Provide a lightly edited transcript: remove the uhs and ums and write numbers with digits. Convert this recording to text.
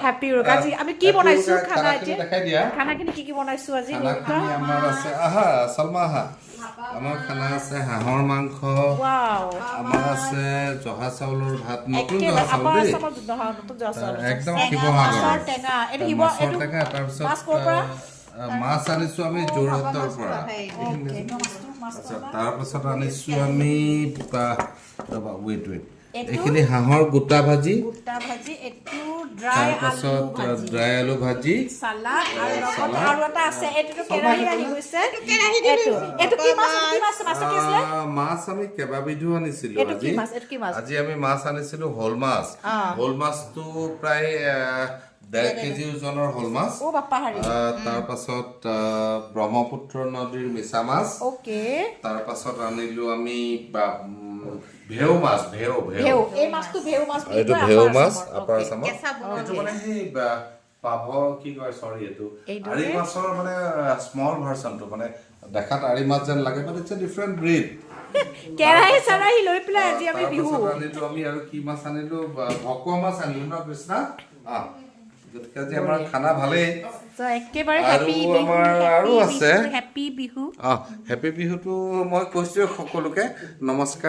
Happy উৰুকা আজি আমি কি বনাইছো খানা খানাখিনি দেখাই দিয়া খানাখিনি কি বনাইছো আজি খানাখিনি আমাৰ আছে আহা সলমা আহা আমাৰ খানা আছে হাঁহৰ মাংস ওয়াও আমাৰ আছে জহা চাউলৰ ভাত নতুন একে জহা চাউল আপাৰ দেই আসামৰ নতুন জহা একদম মাছৰ শিৱসাগৰ টেঙা এইটো মাছৰ টেঙা তাৰপিছত মাছ ক'ৰ পৰা মাছ আনিছো আমি যোৰহাটৰ পৰা তাৰপাছত আনিছো আমি ৱেইট এইখিনি হাঁহৰ গোটা ভাজি এইটো ড্ৰাই আলু তাৰপাছত ভাজি ড্ৰাই আলু ভাজি সালাড আৰু লগত আৰু এটা আছে এইটো কেৰাহী আহি গৈছে এইটো কি মাছ মাছ কি আছিলে মাছ আমি কেইবাবিধো আনিছিলো এইটো কি মাছ এইটো কি মাছ আজি আমি মাছ আনিছিলো হল মাছটো প্ৰায় 1.5 কেজি ওজনৰ হল মাছ ও বাপ্পা হাৰি তাৰপাছত ব্ৰহ্মপুত্ৰ নদীৰ মিছা মাছ ওকে তাৰপাছত আনিলো আমি ভেউ মাছ ভেউ এই মাছটো ভেউ মাছ বুলি এইটো কয় ভেউ আপাৰ মাছ আসামত। Upper Okay. আসামত এইটো মানে সেই পাভ কি কয় সৰি এইটো এইটো আৰি মাছৰ মানে স্মল ভাৰ্চনটো মানে দেখাত আৰি মাছ যেন লাগে বাট ইটস এ ডিফাৰেন্ট ব্ৰিড কেৰাহী চাৰাহী লৈ পেলাই আজি আমি বিহু আনিলো আমি আৰু কি মাছ আনিলো ভকুৱা মাছ আনিলো ন কৃষ্ণা গতিকে আজি আমাৰ খানা ভালেই একেবাৰে আৰু হেপী বিহু আমাৰ আৰু আছে হেপী বিহু হেপী বিহুটো মই কৈছো সকলোকে নমস্কাৰ